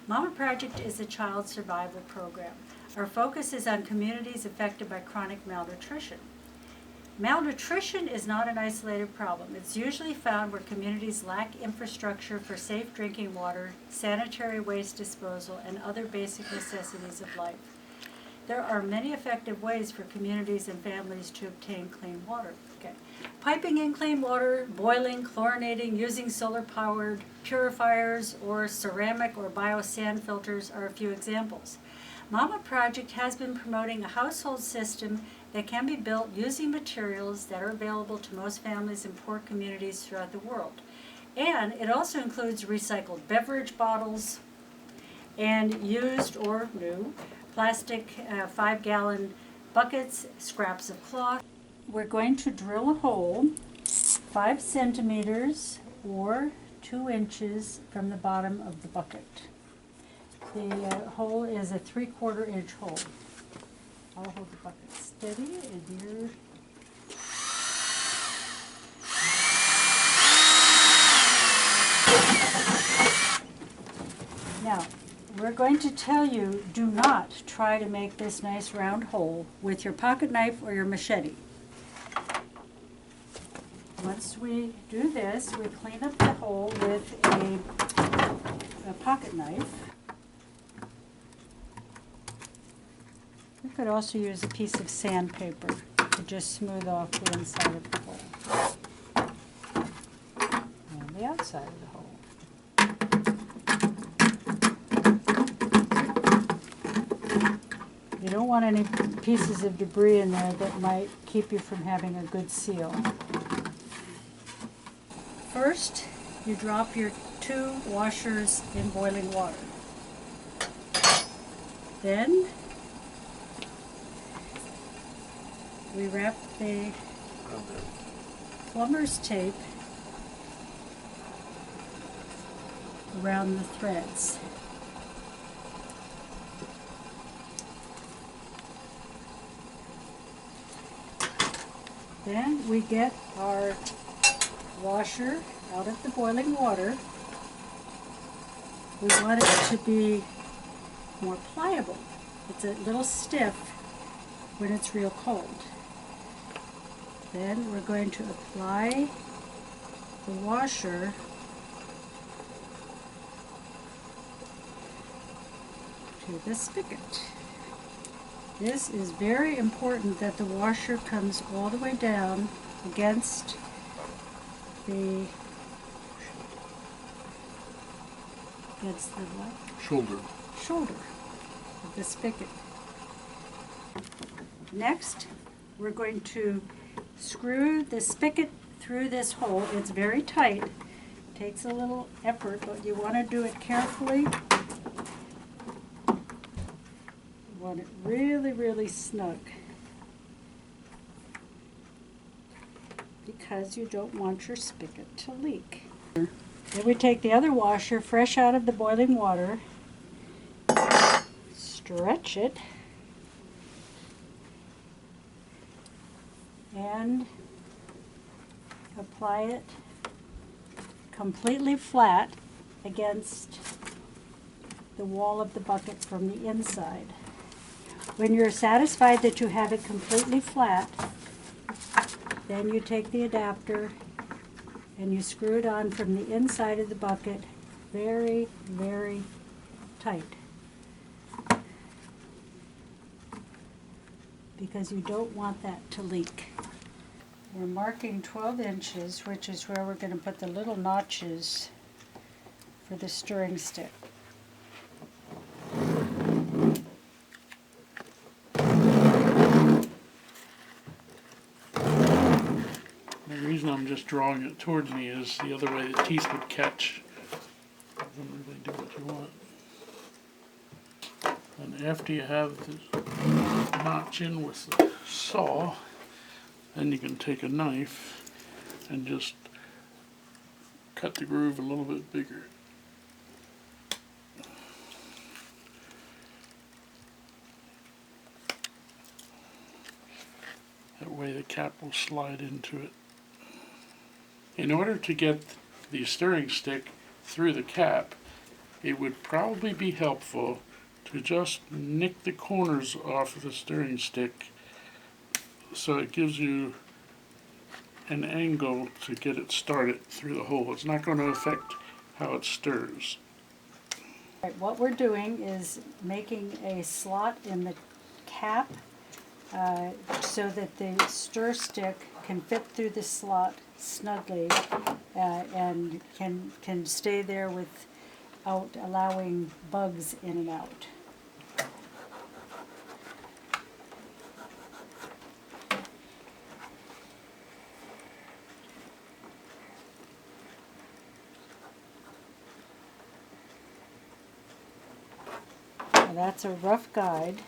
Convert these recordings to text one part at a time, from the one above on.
Mama Project is a child survival program. Our focus is on communities affected by chronic malnutrition. Malnutrition is not an isolated problem. It's usually found where communities lack infrastructure for safe drinking water, sanitary waste disposal, and other basic necessities of life. There are many effective ways for communities and families to obtain clean water. Piping in clean water, boiling, chlorinating, using solar-powered purifiers, or ceramic or biosand filters are a few examples. Mama Project has been promoting a household system that can be built using materials that are available to most families in poor communities throughout the world. And it also includes recycled beverage bottles and used or new plastic 5-gallon buckets, scraps of cloth. We're going to drill a hole 5 centimeters or 2 inches from the bottom of the bucket. The hole is a 3/4 inch hole. I'll hold the bucket steady and you're now, we're going to tell you, do not try to make this nice round hole with your pocket knife or your machete. Once we do this, we clean up the hole with a pocket knife. You could also use a piece of sandpaper to just smooth off the inside of the hole and the outside of the hole. You don't want any pieces of debris in there that might keep you from having a good seal. First, you drop your 2 washers in boiling water. Then, we wrap the plumber's tape around the threads. Then we get our washer out of the boiling water. We want it to be more pliable. It's a little stiff when it's real cold. Then we're going to apply the washer to the spigot. This is very important that the washer comes all the way down against the what? Shoulder of the spigot. Next, we're going to screw the spigot through this hole. It's very tight. It takes a little effort, but you want to do it carefully. You want it really, really snug, because you don't want your spigot to leak. Then we take the other washer fresh out of the boiling water, stretch it, and apply it completely flat against the wall of the bucket from the inside. When you're satisfied that you have it completely flat, then you take the adapter and you screw it on from the inside of the bucket very, very tight, because you don't want that to leak. We're marking 12 inches, which is where we're going to put the little notches for the stirring stick. The reason I'm just drawing it towards me is the other way the teeth would catch. Doesn't really do what you want. And after you have the notch in with the saw, then you can take a knife and just cut the groove a little bit bigger. That way the cap will slide into it. In order to get the stirring stick through the cap, it would probably be helpful to just nick the corners off of the stirring stick so it gives you an angle to get it started through the hole. It's not going to affect how it stirs. Right, what we're doing is making a slot in the cap so that the stir stick can fit through the slot snugly and can stay there without allowing bugs in and out. That's a rough guide.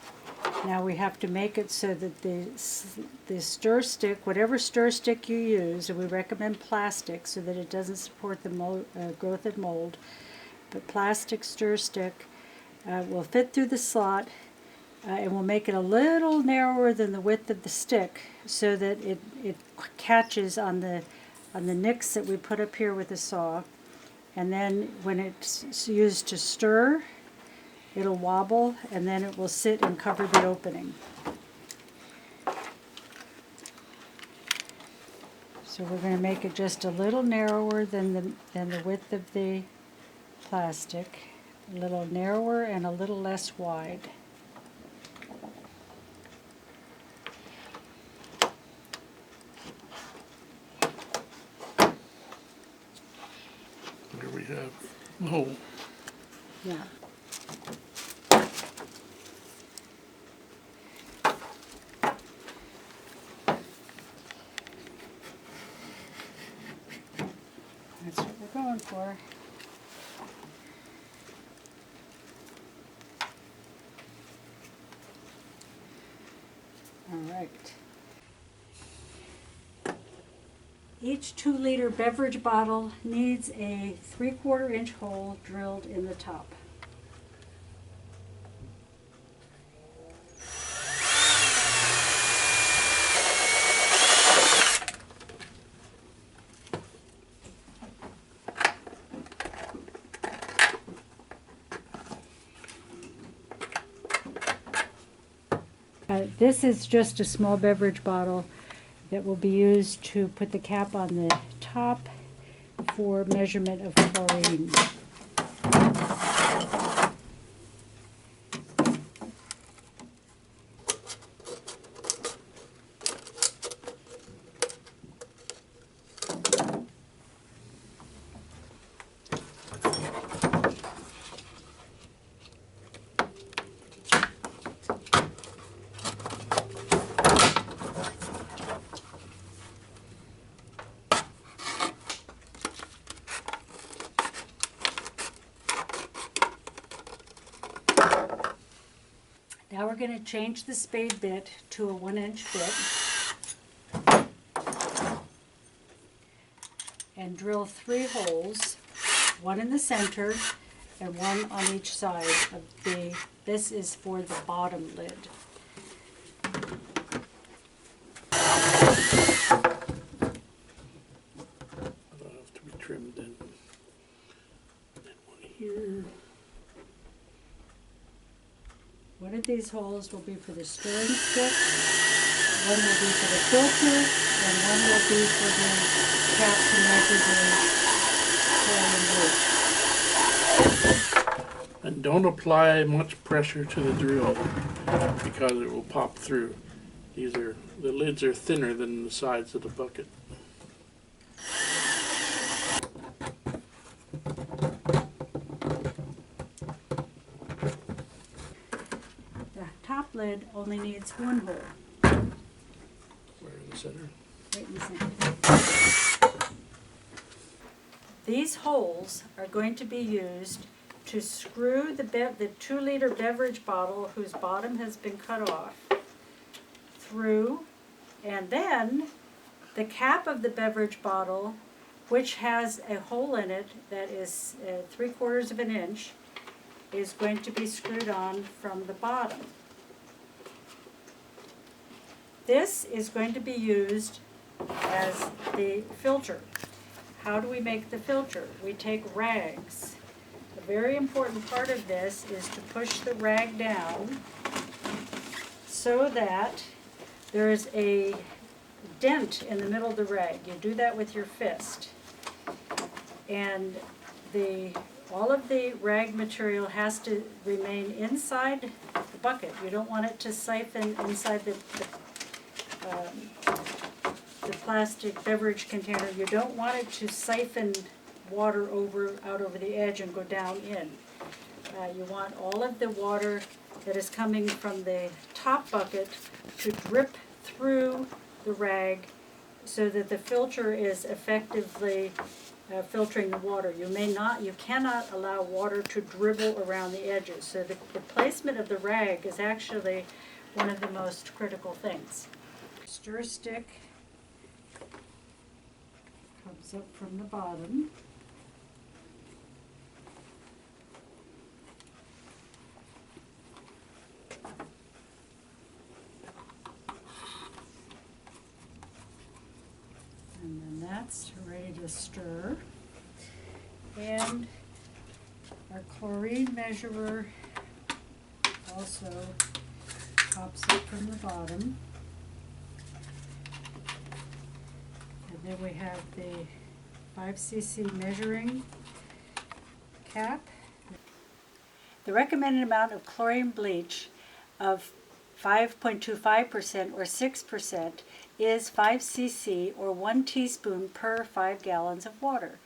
Now we have to make it so that the stir stick, whatever stir stick you use, and we recommend plastic so that it doesn't support the growth of mold, but plastic stir stick will fit through the slot and will make it a little narrower than the width of the stick so that it catches on the nicks that we put up here with the saw. And then when it's used to stir, it'll wobble, and then it will sit and cover the opening. So we're going to make it just a little narrower than the width of the plastic, a little narrower and a little less wide. Here we have the hole. Yeah. That's what we're going for. All right. Each 2-liter beverage bottle needs a 3/4 inch hole drilled in the top. This is just a small beverage bottle that will be used to put the cap on the top for measurement of chlorine. Now we're going to change the spade bit to a 1-inch bit and drill 3 holes, one in the center and one on each side of this is for the bottom lid. That'll have to be trimmed then. And then one here. One of these holes will be for the stirring stick, one will be for the filter, and one will be for the cap to measure the chlorine bleach. And don't apply much pressure to the drill because it will pop through. The lids are thinner than the sides of the bucket. Lid only needs 1 hole. Where in the center? Right in the center. These holes are going to be used to screw the 2-liter beverage bottle whose bottom has been cut off through, and then the cap of the beverage bottle, which has a hole in it that is 3/4 of an inch, is going to be screwed on from the bottom. This is going to be used as the filter. How do we make the filter? We take rags. The very important part of this is to push the rag down so that there is a dent in the middle of the rag. You do that with your fist. And all of the rag material has to remain inside the bucket. You don't want it to siphon inside the plastic beverage container. You don't want it to siphon water out over the edge and go down in. You want all of the water that is coming from the top bucket to drip through the rag so that the filter is effectively filtering the water. You cannot allow water to dribble around the edges. So the placement of the rag is actually one of the most critical things. Stir stick comes up from the bottom. And then that's ready to stir. And our chlorine measurer also pops up from the bottom. And then we have the 5 cc measuring cap. The recommended amount of chlorine bleach of 5.25% or 6% is 5 cc or 1 teaspoon per 5 gallons of water.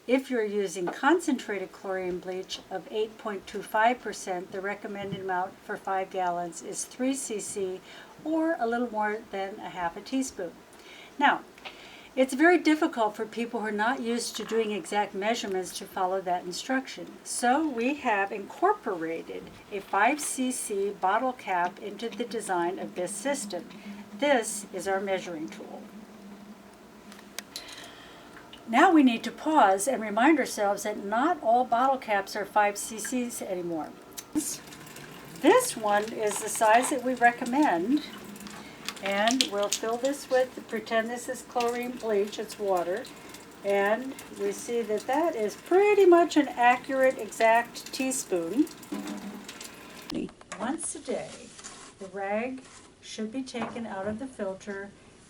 If you're using concentrated chlorine bleach of 8.25%, the recommended amount for 5 gallons is 3 cc or a little more than a half a teaspoon. Now, it's very difficult for people who are not used to doing exact measurements to follow that instruction. So we have incorporated a 5 cc bottle cap into the design of this system. This is our measuring tool. Now we need to pause and remind ourselves that not all bottle caps are 5 cc's anymore. This one is the size that we recommend. And we'll fill this with, pretend this is chlorine bleach, it's water. And we see that that is pretty much an accurate, exact teaspoon. Once a day, the rag should be taken out of the filter,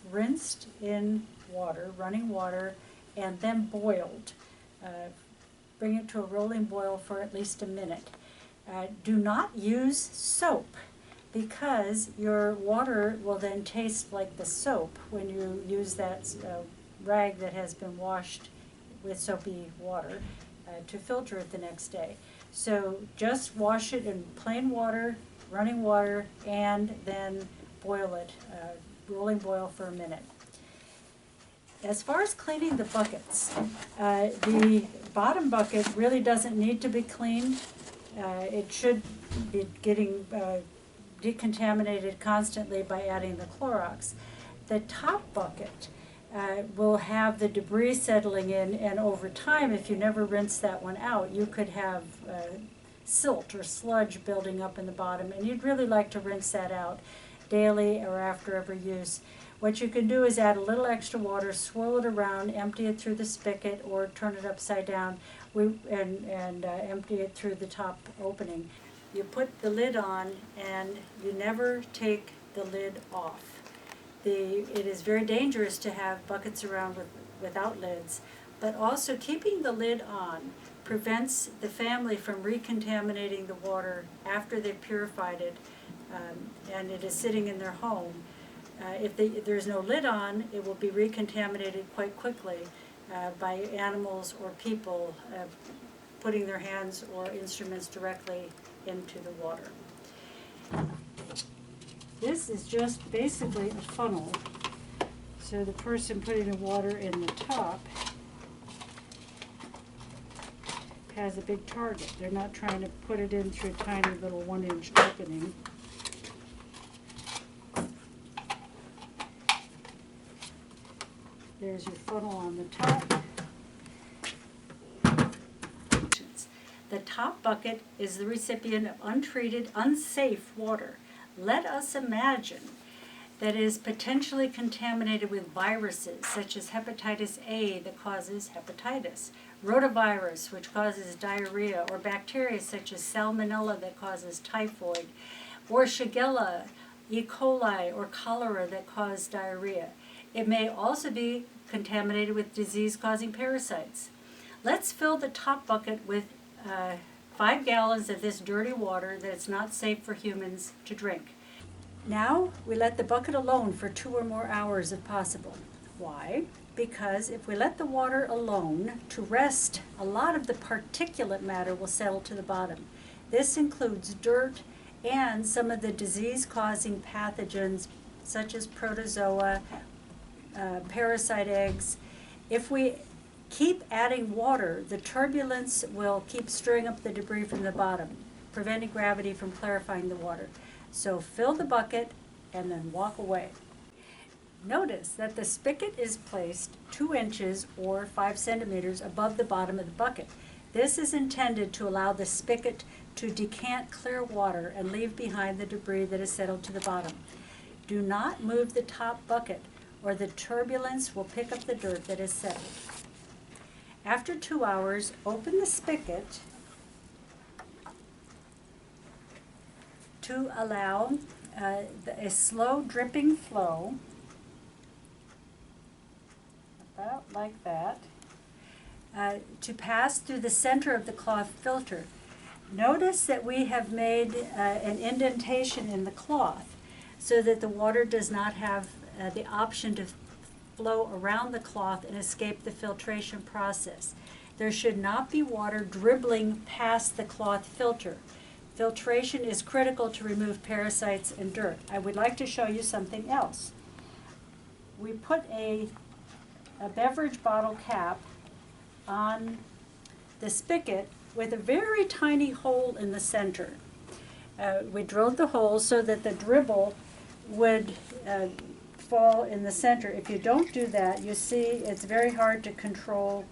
rinsed in water, running water, and then boiled. Bring it to a rolling boil for at least a minute. Do not use soap, because your water will then taste like the soap when you use that rag that has been washed with soapy water to filter it the next day. So just wash it in plain water, running water, and then boil it, rolling boil for a minute. As far as cleaning the buckets, the bottom bucket really doesn't need to be cleaned. It should be getting decontaminated constantly by adding the Clorox. The top bucket will have the debris settling in, and over time, if you never rinse that one out, you could have silt or sludge building up in the bottom, and you'd really like to rinse that out daily or after every use. What you can do is add a little extra water, swirl it around, empty it through the spigot, or turn it upside down and empty it through the top opening. You put the lid on and you never take the lid off. It is very dangerous to have buckets around without lids, but also keeping the lid on prevents the family from recontaminating the water after they've purified it and it is sitting in their home. If there's no lid on, it will be recontaminated quite quickly by animals or people putting their hands or instruments directly into the water. This is just basically a funnel. So the person putting the water in the top has a big target. They're not trying to put it in through a tiny little 1-inch opening. There's your funnel on the top. The top bucket is the recipient of untreated, unsafe water. Let us imagine that it is potentially contaminated with viruses such as hepatitis A that causes hepatitis. rotavirus, which causes diarrhea, or bacteria such as salmonella that causes typhoid, or shigella, E. coli, or cholera that cause diarrhea. It may also be contaminated with disease-causing parasites. Let's fill the top bucket with 5 gallons of this dirty water that is not safe for humans to drink. Now we let the bucket alone for 2 or more hours if possible. Why? Because if we let the water alone to rest, a lot of the particulate matter will settle to the bottom. This includes dirt and some of the disease-causing pathogens such as protozoa, parasite eggs. If we keep adding water, the turbulence will keep stirring up the debris from the bottom, preventing gravity from clarifying the water. So fill the bucket and then walk away. Notice that the spigot is placed 2 inches or 5 centimeters above the bottom of the bucket. This is intended to allow the spigot to decant clear water and leave behind the debris that is settled to the bottom. Do not move the top bucket, or the turbulence will pick up the dirt that is settled. After 2 hours, open the spigot to allow a slow dripping flow, about like that, to pass through the center of the cloth filter. Notice that we have made an indentation in the cloth so that the water does not have the option to flow around the cloth and escape the filtration process. There should not be water dribbling past the cloth filter. Filtration is critical to remove parasites and dirt. I would like to show you something else. We put a beverage bottle cap on the spigot with a very tiny hole in the center. We drilled the hole so that the dribble would fall in the center. If you don't do that, you see it's very hard to control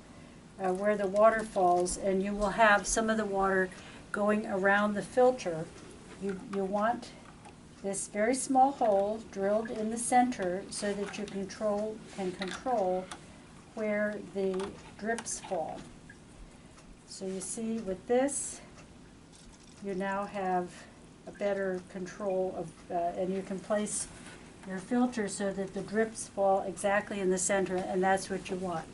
where the water falls, and you will have some of the water going around the filter. You want this very small hole drilled in the center so that you can control where the drips fall. So you see with this, you now have a better control of, and you can place your filter so that the drips fall exactly in the center, and that's what you want.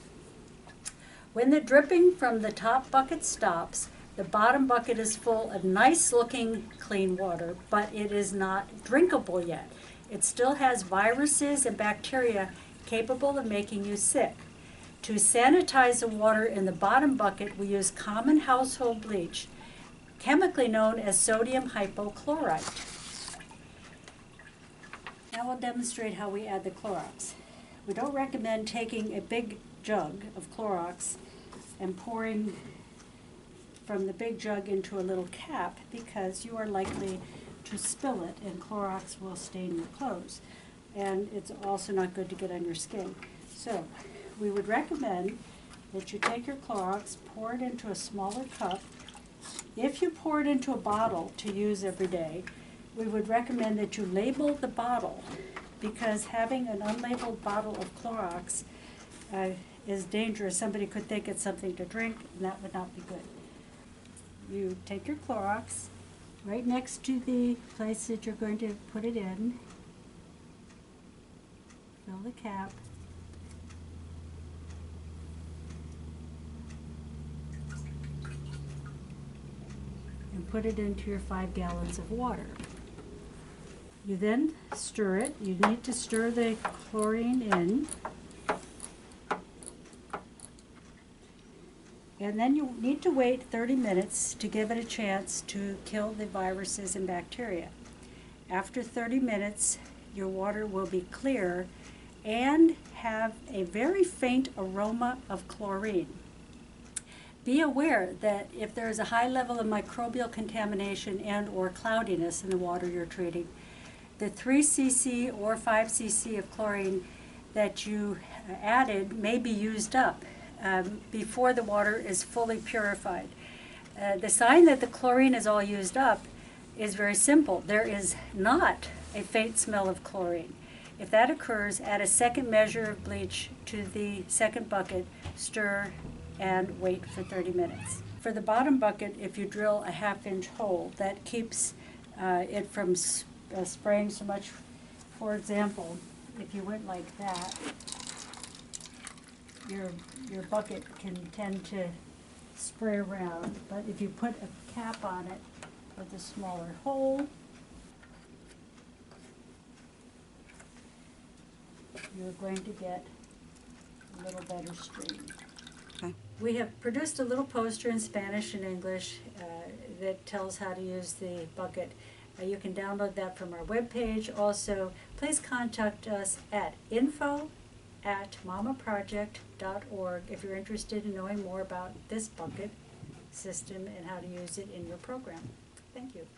When the dripping from the top bucket stops, the bottom bucket is full of nice looking clean water, but it is not drinkable yet. It still has viruses and bacteria capable of making you sick. To sanitize the water in the bottom bucket, we use common household bleach, chemically known as sodium hypochlorite. Now we'll demonstrate how we add the Clorox. We don't recommend taking a big jug of Clorox and pouring from the big jug into a little cap, because you are likely to spill it and Clorox will stain your clothes. And it's also not good to get on your skin. So we would recommend that you take your Clorox, pour it into a smaller cup. If you pour it into a bottle to use every day, we would recommend that you label the bottle, because having an unlabeled bottle of Clorox is dangerous. Somebody could think it's something to drink, and that would not be good. You take your Clorox right next to the place that you're going to put it in, fill the cap, and put it into your 5 gallons of water. You then stir it. You need to stir the chlorine in. And then you need to wait 30 minutes to give it a chance to kill the viruses and bacteria. After 30 minutes, your water will be clear and have a very faint aroma of chlorine. Be aware that if there is a high level of microbial contamination and or cloudiness in the water you're treating, the 3 cc or 5 cc of chlorine that you added may be used up before the water is fully purified. The sign that the chlorine is all used up is very simple. There is not a faint smell of chlorine. If that occurs, add a second measure of bleach to the second bucket, stir, and wait for 30 minutes. For the bottom bucket, if you drill a 1/2-inch hole, that keeps it from spraying so much. For example, if you went like that, your bucket can tend to spray around, but if you put a cap on it with a smaller hole, you're going to get a little better stream. Okay. We have produced a little poster in Spanish and English that tells how to use the bucket. You can download that from our webpage. Also, please contact us at info@mamaproject.org if you're interested in knowing more about this bucket system and how to use it in your program. Thank you.